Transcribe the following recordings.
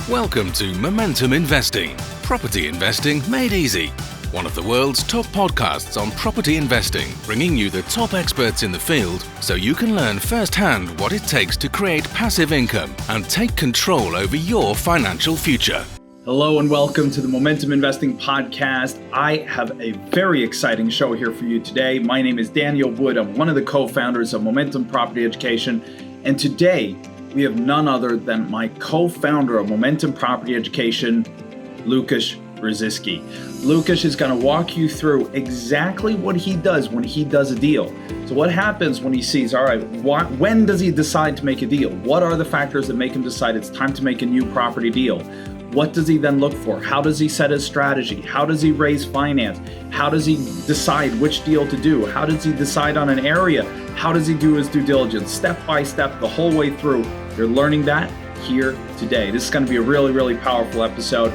Welcome to Momentum Investing, property investing made easy. One of the world's top podcasts on property investing, bringing you the top experts in the field so you can learn firsthand what it takes to create passive income and take control over your financial future. Hello and welcome to the Momentum Investing Podcast. I have a very exciting show here for you today. My name is Daniel Wood. I'm one of the co-founders of Momentum Property Education. And today we have none other than my co-founder of Momentum Property Education, Lukasz Brzyski. Lukasz is going to walk you through exactly what he does when he does a deal. So what happens when he sees, all right, when does he decide to make a deal? What are the factors that make him decide it's time to make a new property deal? What does he then look for? How does he set his strategy? How does he raise finance? How does he decide which deal to do? How does he decide on an area? How does he do his due diligence? Step by step, the whole way through. You're learning that here today. This is going to be a really, really powerful episode.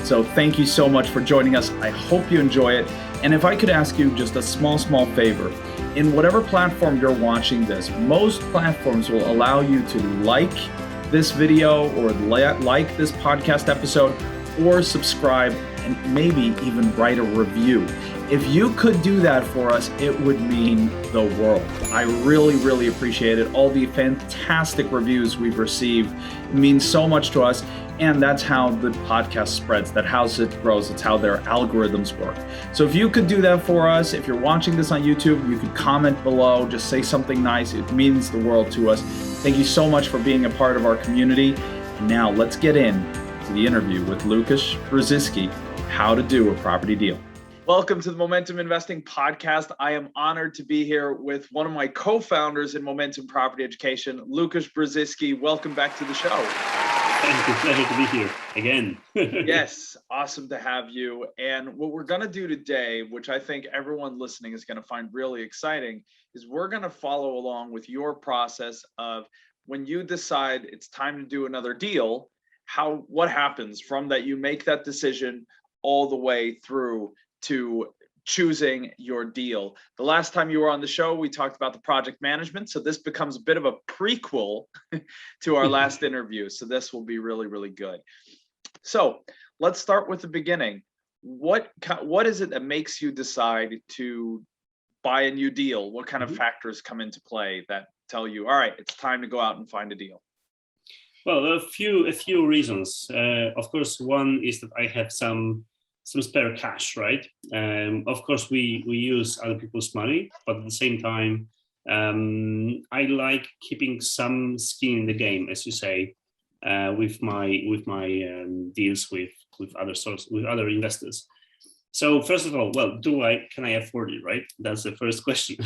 So thank you so much for joining us. I hope you enjoy it. And if I could ask you just a small favor, in whatever platform you're watching this, most platforms will allow you to like this video or like this podcast episode or subscribe and maybe even write a review. If you could do that for us, it would mean the world. I really, really appreciate it. All the fantastic reviews we've received means so much to us. And that's how the podcast spreads. That's how it grows. It's how their algorithms work. So if you could do that for us, if you're watching this on YouTube, you could comment below, just say something nice. It means the world to us. Thank you so much for being a part of our community. And now let's get into the interview with Lukasz Brzyski, how to do a property deal. Welcome to the Momentum Investing Podcast. I am honored to be here with one of my co-founders in Momentum Property Education, Lukasz Brzyski. Welcome back to the show. Thank you. Pleasure to be here again. Yes, awesome to have you. And what we're going to do today, which I think everyone listening is going to find really exciting, is we're going to follow along with your process of when you decide it's time to do another deal, what happens from that you make that decision all the way through to choosing your deal. The last time you were on the show, we talked about the project management. So this becomes a bit of a prequel to our last interview. So this will be really, really good. So let's start with the beginning. What is it that makes you decide to buy a new deal? What kind of factors come into play that tell you, all right, it's time to go out and find a deal? Well, a few reasons. Of course, one is that I have some spare cash, right? Of course, we use other people's money, but at the same time, I like keeping some skin in the game, as you say, with my deals with other investors. So first of all, well, can I afford it, right? That's the first question.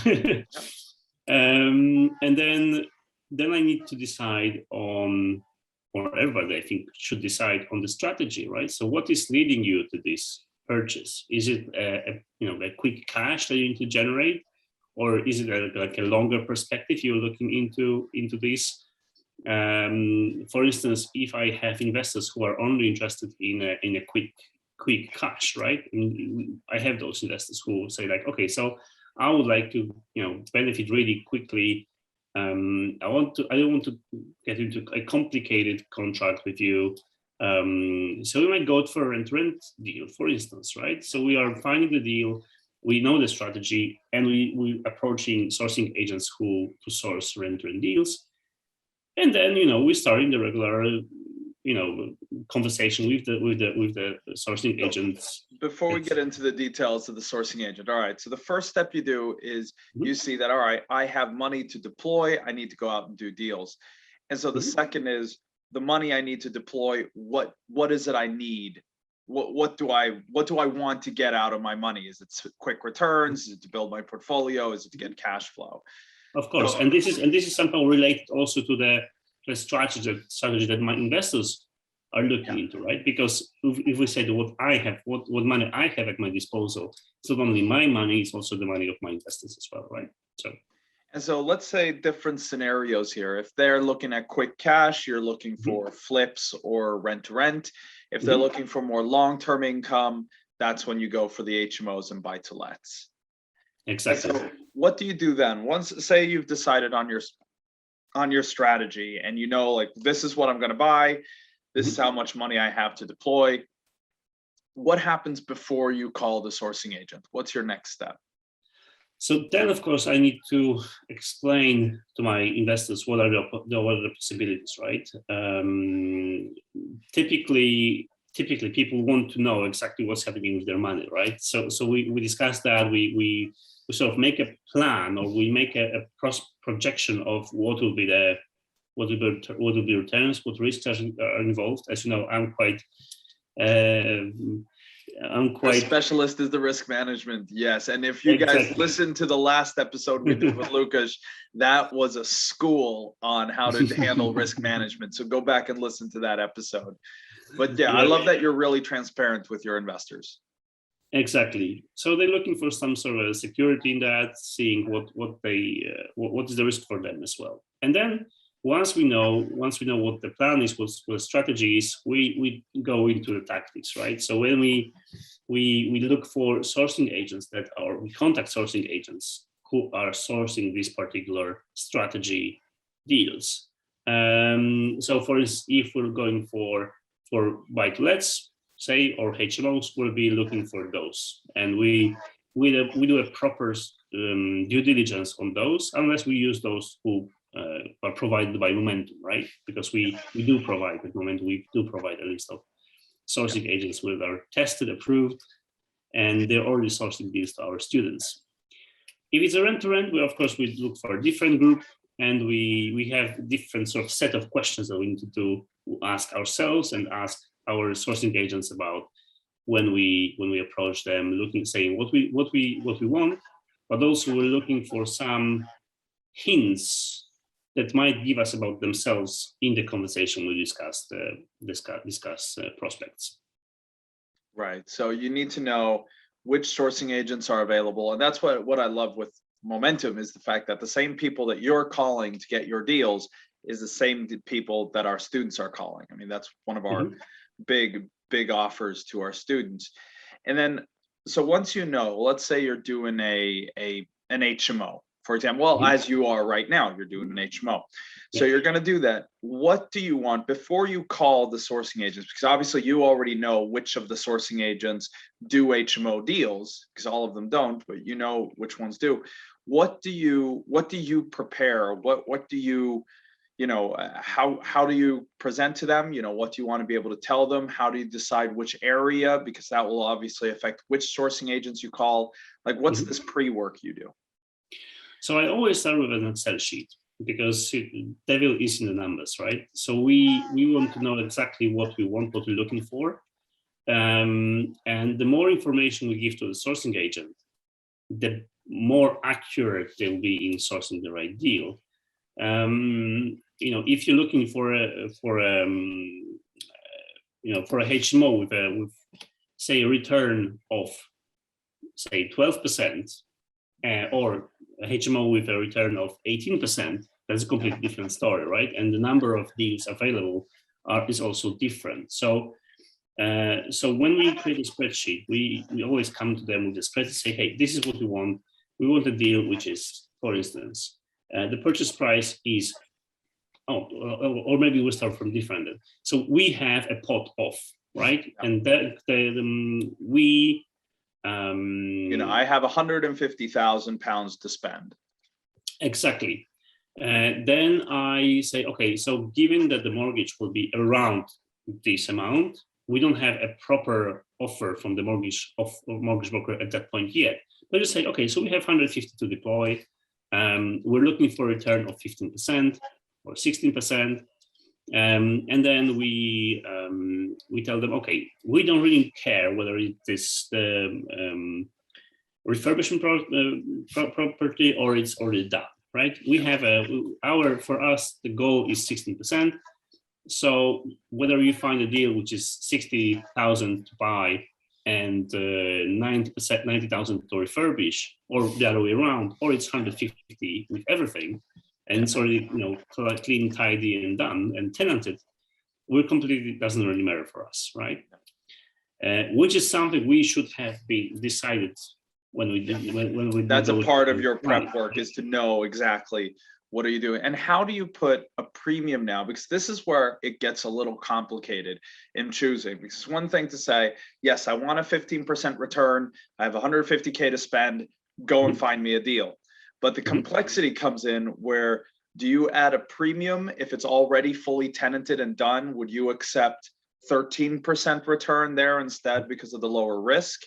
And then I need to decide on, or everybody I think should decide on the strategy, right? So what is leading you to this purchase? Is it a quick cash that you need to generate, or is it like a longer perspective you're looking into this? For instance, if I have investors who are only interested in a quick cash, right? I have those investors who say like, okay, so I would like to benefit really quickly. I don't want to get into a complicated contract with you. So we might go for a rent deal, for instance, right? So we are finding the deal, we know the strategy, and we approaching sourcing agents to source rent deals. And then, we start in the regular, conversation with the sourcing agents. Before we get into the details of the sourcing agent, all right. So the first step you do is you see that, all right, I have money to deploy. I need to go out and do deals. And so the second is the money I need to deploy. What is it I need? What do I want to get out of my money? Is it quick returns? Is it to build my portfolio? Is it to get cash flow? Of course, and this is somehow related also to the strategy that my investors are looking into, right? Because if we say what I have, what money I have at my disposal, it's not only my money, it's also the money of my investors as well, right? So let's say different scenarios here. If they're looking at quick cash, you're looking for flips or rent to rent. If they're looking for more long-term income, that's when you go for the HMOs and buy to lets. Exactly. what do you do then? Once, say you've decided on your strategy, and you know, like, this is what I'm going to buy, this is how much money I have to deploy. What happens before you call the sourcing agent? What's your next step? So then, of course, I need to explain to my investors what are the possibilities, right? Typically, people want to know exactly what's happening with their money, right? So we discuss that. We sort of make a plan, or we make a projection of what will be returns, what risks are involved. As you know, I'm quite. The specialist is the risk management. Yes. And if you guys listen to the last episode we did with Lukasz, that was a school on how to handle risk management. So go back and listen to that episode. But yeah, I love that you're really transparent with your investors. Exactly. So they're looking for some sort of security in that, seeing what is the risk for them as well. And then once we know what the plan is, what the strategy is, we go into the tactics, right? So when we look for sourcing agents we contact sourcing agents who are sourcing this particular strategy deals. So for instance, if we're going for buy-to-lets, say, or HMOs, we'll be looking for those, and we do a proper due diligence on those, unless we use those who are provided by Momentum, right? Because we do provide at Momentum, we do provide a list of sourcing agents that are tested, approved, and they're already sourcing deals to our students. If it's a rent-to-rent, we look for a different group, and we have different sort of set of questions that we need to ask ourselves and ask our sourcing agents about when we approach them, saying what we want, but also we're looking for some hints that might give us about themselves in the conversation we discuss prospects. Right. So you need to know which sourcing agents are available, and that's what I love with Momentum, is the fact that the same people that you're calling to get your deals is the same people that our students are calling. I mean, that's one of our big offers to our students. And then, so once you know, let's say you're doing an HMO, for example, well, as you are right now, you're doing an HMO. So you're going to do that. What do you want before you call the sourcing agents? Because obviously you already know which of the sourcing agents do HMO deals, because all of them don't, but you know which ones do. What do you prepare? What do you how do you present to them? What do you want to be able to tell them? How do you decide which area? Because that will obviously affect which sourcing agents you call. Like, what's this pre-work you do? So I always start with an Excel sheet, because devil is in the numbers, right? So we want to know exactly what we want, what we're looking for. And the more information we give to the sourcing agent, the more accurate they'll be in sourcing the right deal. If you're looking for a HMO with say a return of say 12%, or a HMO with a return of 18%, that's a completely different story, right? And the number of deals available is also different. So when we create a spreadsheet, we always come to them with a spreadsheet, say, hey, this is what we want. We want a deal which is, for instance, the purchase price is, or maybe we'll start from different. So we have a pot off, right? And that I have 150,000 pounds to spend. Exactly. Then I say, okay, so given that the mortgage will be around this amount, we don't have a proper offer from the mortgage broker at that point yet. But just say, okay, so we have 150 to deploy. We're looking for a return of 15% or 16%. And then we tell them, okay, we don't really care whether it is the refurbishment property or it's already done, right? We have for us, the goal is 16%. So whether you find a deal which is 60,000 to buy and 90,000 to refurbish, or the other way around, or it's 150 with everything, and it's already clean, tidy, and done and tenanted, doesn't really matter for us, right? Which is something we should have been decided when we do when we That's do a those part of your plan. prep work, is to know exactly what are you doing and how do you put a premium now, because this is where it gets a little complicated in choosing. Because it's one thing to say, yes, I want a 15% return, I have 150K to spend, go and find me a deal. But the complexity comes in where, do you add a premium if it's already fully tenanted and done? Would you accept 13% return there instead because of the lower risk?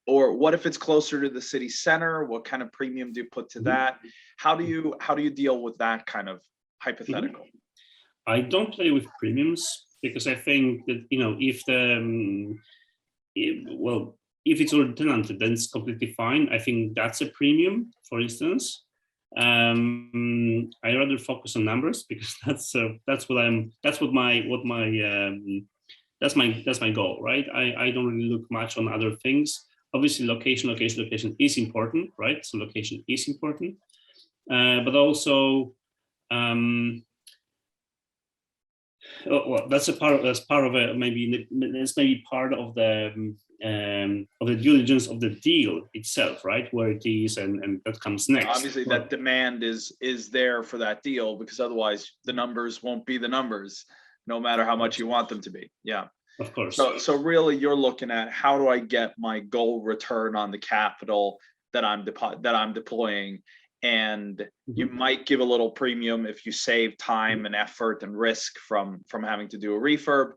Or what if it's closer to the city center? What kind of premium do you put to that? How do you deal with that kind of hypothetical? I don't play with premiums because I think that, if it's already tenanted, then it's completely fine. I think that's a premium, for instance. I rather focus on numbers because that's my goal, right? I don't really look much on other things. Obviously, location is important, right? So location is important, but also, that's part of it. Maybe part of the due diligence of the deal itself, right? Where it is and that comes next. Obviously, that demand is there for that deal, because otherwise the numbers won't be the numbers, no matter how much you want them to be. Yeah. Of course. So really, you're looking at, how do I get my goal return on the capital that I'm deploying, and you might give a little premium if you save time and effort and risk from having to do a refurb,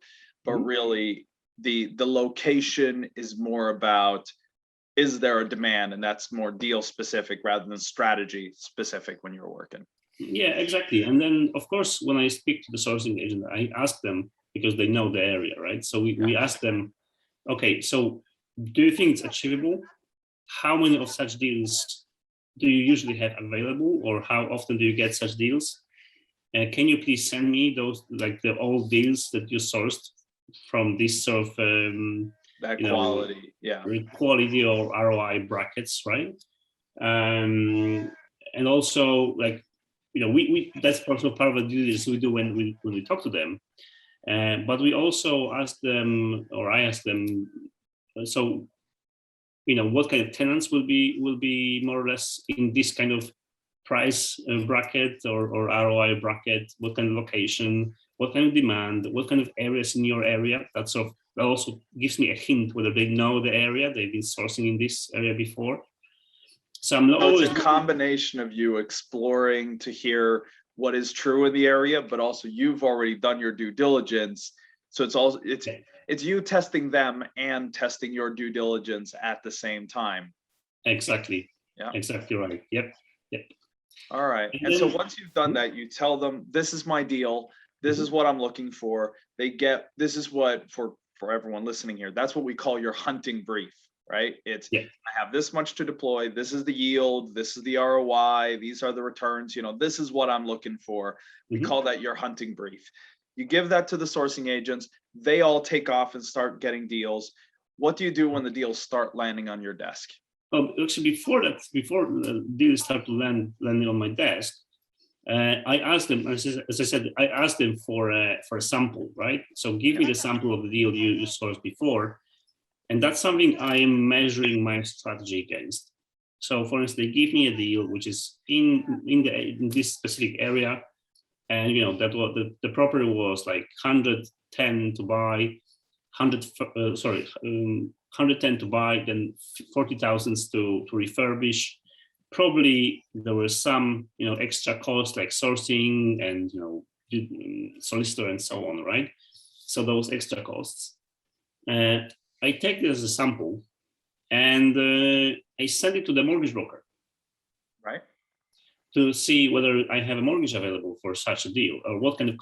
but really the location is more about, is there a demand, and that's more deal specific rather than strategy specific when you're working. Yeah, exactly. And then of course, when I speak to the sourcing agent, I ask them, because they know the area, right? So we ask them, okay, so do you think it's achievable? How many of such deals do you usually have available, or how often do you get such deals? Can you please send me those, like the old deals that you sourced from this sort of that quality, quality or ROI brackets, right? And also, like, we that's also part of the due diligence we do when we talk to them. But we also ask them, or I ask them, so what kind of tenants will be more or less in this kind of price bracket or ROI bracket? What kind of location? What kind of demand? What kind of areas in your area? That also gives me a hint whether they know the area, they've been sourcing in this area before. So it's a combination of you exploring to hear what is true in the area, but also you've already done your due diligence. So it's you testing them and testing your due diligence at the same time. Exactly. Yeah. Exactly right. Yep. All right. And so once you've done that, you tell them, this is my deal. This is what I'm looking for. This is what, for everyone listening here, that's what we call your hunting brief, right? It's, I have this much to deploy. This is the yield. This is the ROI. These are the returns. This is what I'm looking for. We call that your hunting brief. You give that to the sourcing agents. They all take off and start getting deals. What do you do when the deals start landing on your desk? Actually, before the deals start to landing on my desk, I asked them, as I said, I asked them for a sample, right? So give me the sample of the deal you sourced before. And that's something I am measuring my strategy against. So for instance, they give me a deal which is in this specific area, and that was the property was like 110 to buy, 110 to buy, then 40,000 to refurbish. Probably there were some extra costs like sourcing and solicitor and so on, right? So those extra costs. I take this as a sample and I send it to the mortgage broker, right, to see whether I have a mortgage available for such a deal, or what kind of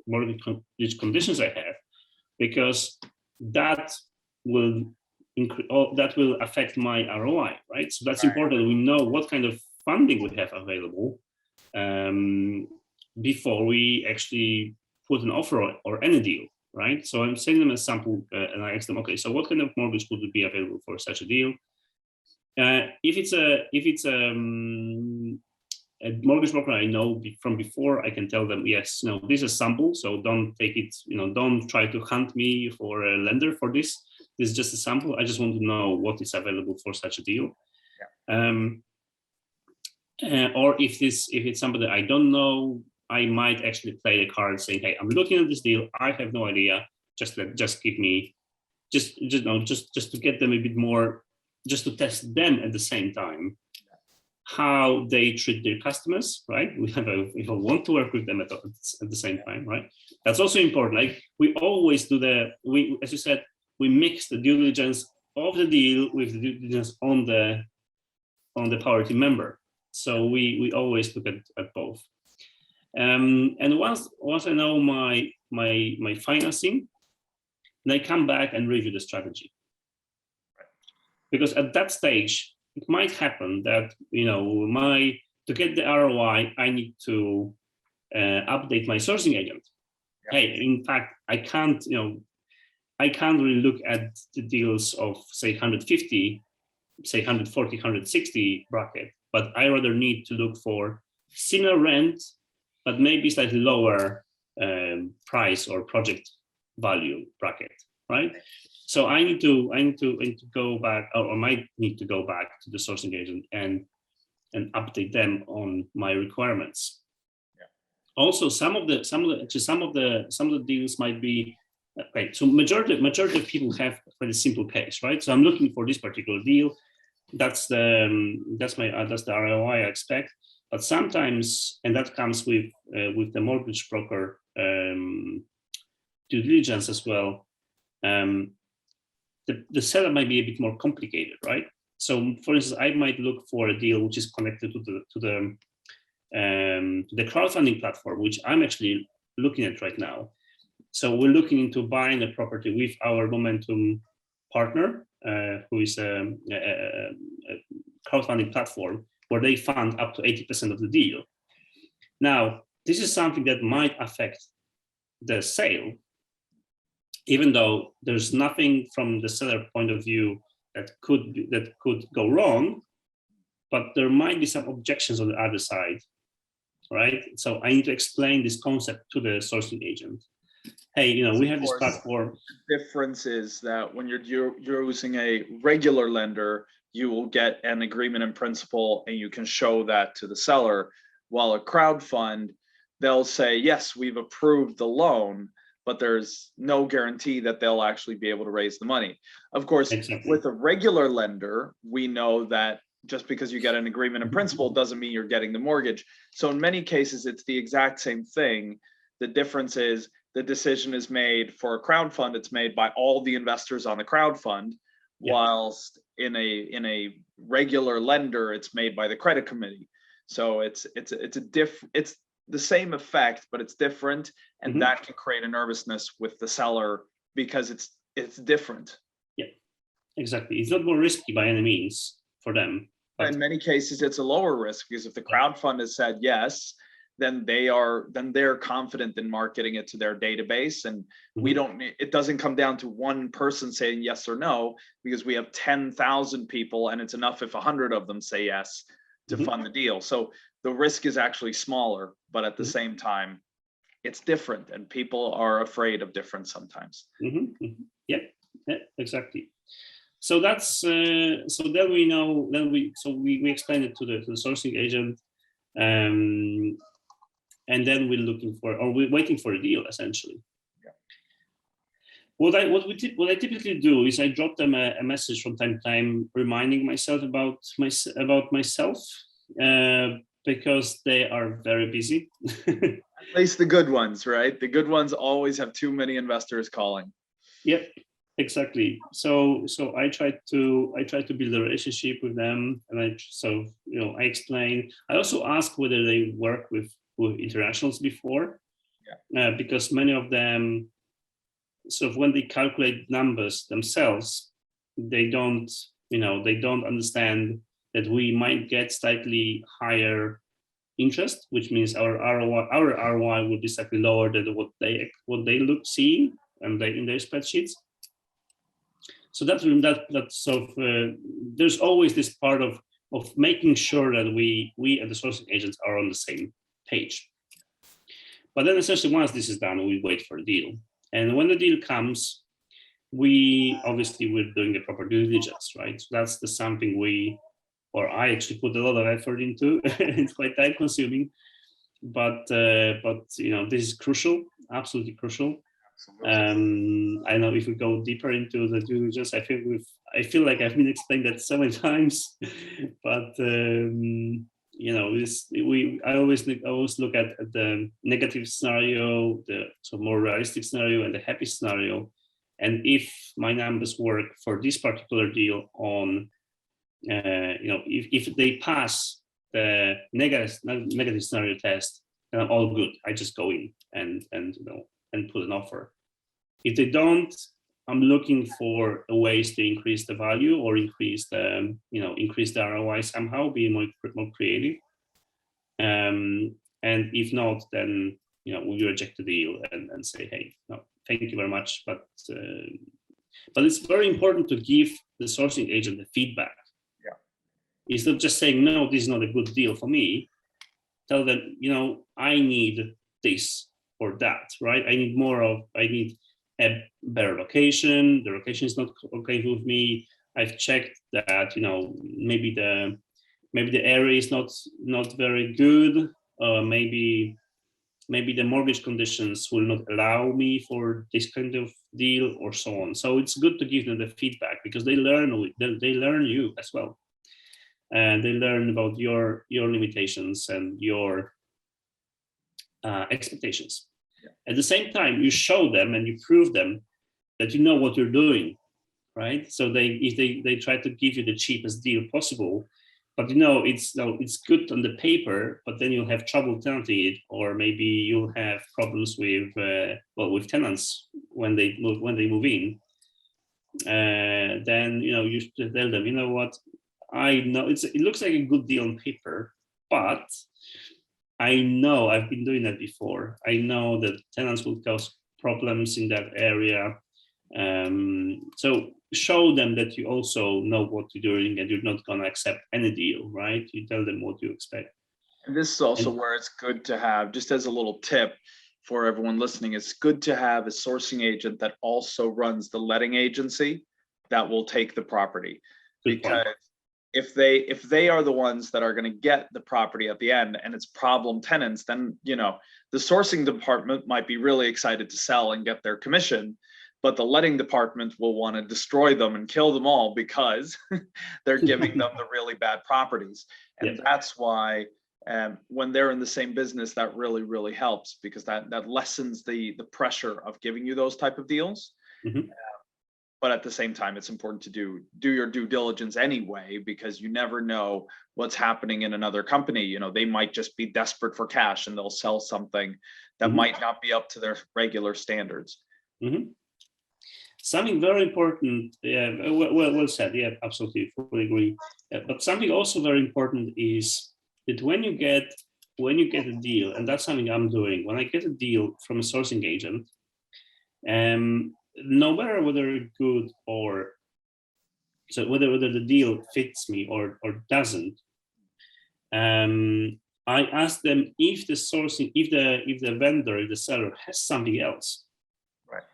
mortgage conditions I have, because that will affect my ROI, right? So that's important. We know what kind of funding we have available before we actually put an offer or any deal. Right, so I'm sending them a sample and I ask them, okay, so what kind of mortgage would be available for such a deal? If it's a mortgage broker I know from before, I can tell them, yes, this is a sample, so don't take it, don't try to hunt me for a lender for this. This is just a sample. I just want to know what is available for such a deal. Or if it's somebody I don't know, I might actually play the card saying, "Hey, I'm looking at this deal. I have no idea. Just give me, just to get them a bit more, just to test them at the same time, how they treat their customers, right? We want to work with them at the same time, right? That's also important. Like we always do as you said, we mix the due diligence of the deal with the due diligence on the power team member. So we always look at both. And once I know my financing, then I come back and review the strategy. Because at that stage, it might happen that to get the ROI, I need to update my sourcing agent. Yeah. Hey, in fact, I can't really look at the deals of say 150, say 140, 160 bracket, but I rather need to look for similar rent, but maybe slightly lower price or project value bracket, right? So I need to go back, or might need to go back to the sourcing agent and update them on my requirements. Yeah. Also, some of the deals might be okay. So majority of people have quite a simple case, right? So I'm looking for this particular deal. That's the ROI I expect. But sometimes, and that comes with the mortgage broker due diligence as well. The setup might be a bit more complicated, right? So, for instance, I might look for a deal which is connected to the crowdfunding platform, which I'm actually looking at right now. So we're looking into buying a property with our Momentum partner, who is a crowdfunding platform where they fund up to 80% of the deal. Now, this is something that might affect the sale, even though there's nothing from the seller point of view that could go wrong, but there might be some objections on the other side, right? So I need to explain this concept to the sourcing agent. Hey, we have this platform. The difference is that when you're using a regular lender, you will get an agreement in principle and you can show that to the seller. While a crowdfund, they'll say, yes, we've approved the loan, but there's no guarantee that they'll actually be able to raise the money. Of course, exactly. With a regular lender, we know that just because you get an agreement in principle doesn't mean you're getting the mortgage. So in many cases, it's the exact same thing. The difference is the decision is made for a crowdfund. It's made by all the investors on the crowdfund, whilst in a regular lender, it's made by the credit committee. So it's the same effect, but it's different, and that can create a nervousness with the seller because it's different. Yeah, exactly. It's not more risky by any means for them. But in many cases, it's a lower risk because if the crowdfund has said yes, then they're confident in marketing it to their database, and it doesn't come down to one person saying yes or no, because we have 10,000 people, and it's enough if 100 of them say yes to fund the deal. So the risk is actually smaller, but at the same time, it's different, and people are afraid of difference sometimes. Yeah, exactly. So that's so then we know. Then we explain it to the sourcing agent, and then we're waiting for a deal essentially. Yeah. What I typically do is I drop them a message from time to time, reminding myself about myself, because they are very busy. At least the good ones, right? The good ones always have too many investors calling. Yep, exactly. So I try to build a relationship with them, and I explain. I also ask whether they work with internationals before, because many of them, when they calculate numbers themselves, they don't understand that we might get slightly higher interest, which means our ROI will be slightly lower than what they see and in their spreadsheets. So there's always this part of making sure that we as the sourcing agents are on the same page. But then essentially once this is done, we wait for a deal. And when the deal comes, we're doing the proper due diligence, right? So that's something we or I actually put a lot of effort into. It's quite time consuming, but this is crucial, absolutely crucial. I know if we go deeper into the due diligence, I feel like I've been explained that so many times, but I always look at the negative scenario, the more realistic scenario, and the happy scenario. And if my numbers work for this particular deal on, if they pass the negative scenario test, then I'm all good. I just go in and put an offer. If they don't, I'm looking for ways to increase the value or increase the ROI somehow, be more creative. And if not, then we reject the deal and say, hey, no, thank you very much. But it's very important to give the sourcing agent the feedback. Yeah. It's not just saying, no, this is not a good deal for me. Tell them, I need this or that, right? I need a better location. The location is not okay with me. I've checked that, maybe the area is not very good. Maybe the mortgage conditions will not allow me for this kind of deal, or so on. So it's good to give them the feedback, because they learn you as well, and they learn about your limitations and your expectations. Yeah. At the same time, you show them and you prove them that you know what you're doing, right? So if they try to give you the cheapest deal possible, but it's good on the paper, but then you'll have trouble tenanting it, or maybe you'll have problems with tenants when they move in. Then you should tell them, what, I know it looks like a good deal on paper, but I know I've been doing that before. I know that tenants will cause problems in that area. So show them that you also know what you're doing, and you're not going to accept any deal, right? You tell them what you expect. And this is also where it's good to have, just as a little tip for everyone listening, it's good to have a sourcing agent that also runs the letting agency that will take the property. Because if they are the ones that are going to get the property at the end and it's problem tenants, then the sourcing department might be really excited to sell and get their commission, but the letting department will want to destroy them and kill them all because they're giving them the really bad properties. And that's why when they're in the same business, that really, really helps, because that lessens the pressure of giving you those type of deals. Mm-hmm. But at the same time, it's important to do your due diligence anyway, because you never know what's happening in another company. They might just be desperate for cash and they'll sell something that mm-hmm. might not be up to their regular standards. Mm-hmm. Something very important, well said, absolutely, fully agree. But something also very important is that when you get a deal, and that's something I'm doing, when I get a deal from a sourcing agent, no matter whether good or so, whether the deal fits me or doesn't, I ask them if the vendor, if the seller has something else, right?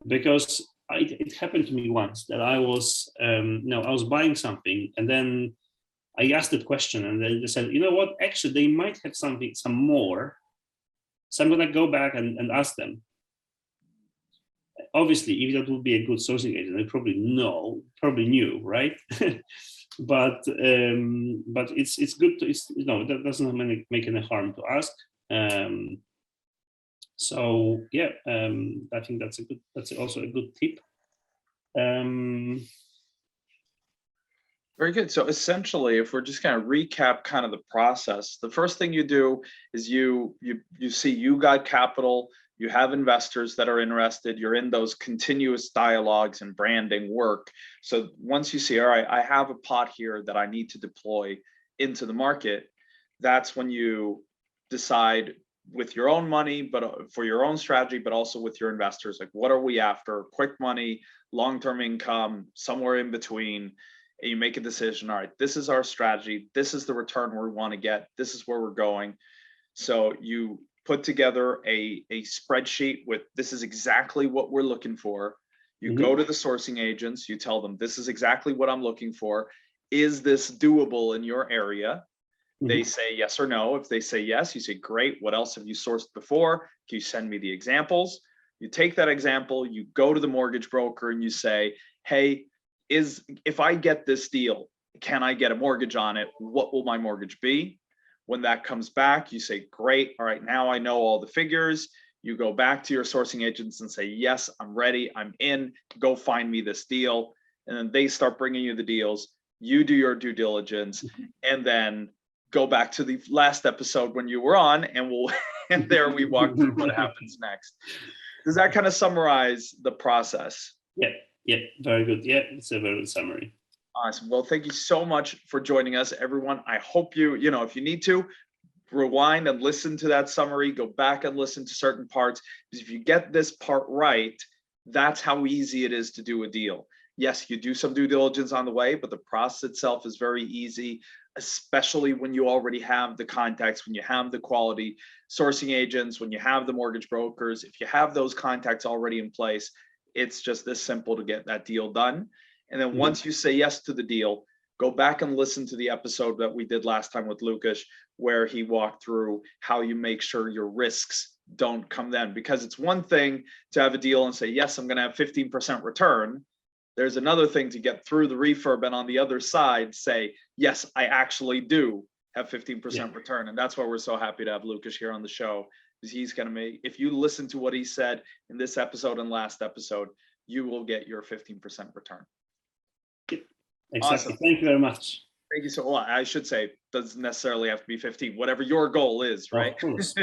Because it happened to me once that I was buying something, and then I asked that question, and then they said, what, actually they might have some more, so I'm gonna go back and ask them. Obviously, if that would be a good sourcing agent, they probably knew, right? but it's good to, that doesn't make any harm to ask. I think that's also a good tip. Very good. So essentially, if we're just going to recap kind of the process, the first thing you do is you see you got capital, you have investors that are interested, you're in those continuous dialogues and branding work. So once you see, all right, I have a pot here that I need to deploy into the market, that's when you decide with your own money, but for your own strategy, but also with your investors, like, what are we after? Quick money, long-term income, somewhere in between. And you make a decision. All right, this is our strategy. This is the return we want to get. This is where we're going. So you put together a spreadsheet with, this is exactly what we're looking for. You mm-hmm. go to the sourcing agents, you tell them, this is exactly what I'm looking for. is this doable in your area? They Mhm. say yes or no. If they say yes, you say, great. What else have you sourced before? Can you send me the examples? You take that example, you go to the mortgage broker and you say, hey, if I get this deal, can I get a mortgage on it? What will my mortgage be? When that comes back, you say, great. All right, now I know all the figures. You go back to your sourcing agents and say, yes, I'm ready. I'm in. Go find me this deal. And then they start bringing you the deals. You do your due diligence, and then go back to the last episode when you were on, and and there we walk through what happens next. Does that kind of summarize the process? Yeah, very good. Yeah, it's a very good summary. Awesome. Well, thank you so much for joining us, everyone. I hope if you need to, rewind and listen to that summary, go back and listen to certain parts, because if you get this part right, that's how easy it is to do a deal. Yes, you do some due diligence on the way, but the process itself is very easy, especially when you already have the contacts, when you have the quality sourcing agents, when you have the mortgage brokers. If you have those contacts already in place, it's just this simple to get that deal done. And then once you say yes to the deal, go back and listen to the episode that we did last time with Lukasz, where he walked through how you make sure your risks don't come then. Because it's one thing to have a deal and say, yes, I'm going to have 15% return. There's another thing to get through the refurb and on the other side say, yes, I actually do have 15% return. And that's why we're so happy to have Lukasz here on the show, because he's going to make, if you listen to what he said in this episode and last episode, you will get your 15% return. Exactly. Awesome. Thank you very much. Thank you so much. I should say, doesn't necessarily have to be 15, whatever your goal is, right? Of course.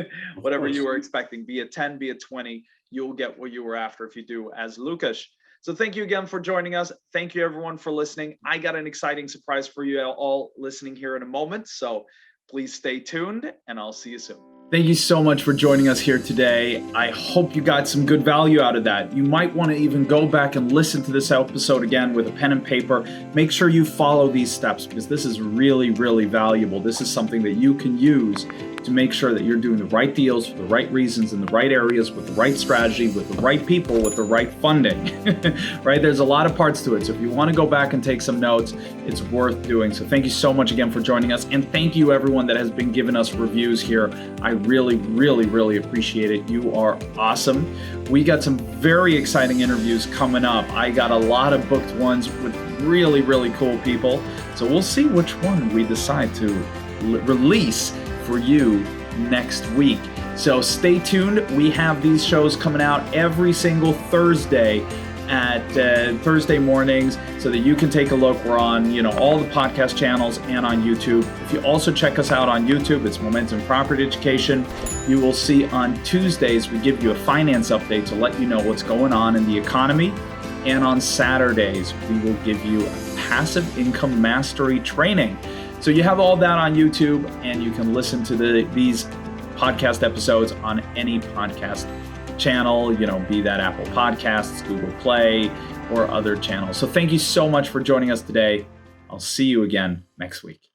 Whatever you were expecting, be it 10, be it 20, you'll get what you were after if you do as Lukasz. So thank you again for joining us. Thank you everyone for listening. I got an exciting surprise for you all listening here in a moment. So please stay tuned and I'll see you soon. Thank you so much for joining us here today. I hope you got some good value out of that. You might want to even go back and listen to this episode again with a pen and paper. Make sure you follow these steps, because this is really, really valuable. This is something that you can use to make sure that you're doing the right deals for the right reasons in the right areas with the right strategy, with the right people, with the right funding, right? There's a lot of parts to it. So if you want to go back and take some notes, it's worth doing. So thank you so much again for joining us. And thank you everyone that has been giving us reviews here. I really, really, really appreciate it. You are awesome. We got some very exciting interviews coming up. I got a lot of booked ones with really, really cool people. So we'll see which one we decide to release for you next week. So stay tuned. We have these shows coming out every single Thursday at Thursday mornings, so that you can take a look. We're on all the podcast channels and on YouTube. If you also check us out on YouTube, it's Momentum Property Education. You will see on Tuesdays we give you a finance update to let you know what's going on in the economy. And on Saturdays we will give you a passive income mastery training. So you have all that on YouTube, and you can listen to these podcast episodes on any podcast channel, be that Apple Podcasts, Google Play, or other channels. So thank you so much for joining us today. I'll see you again next week.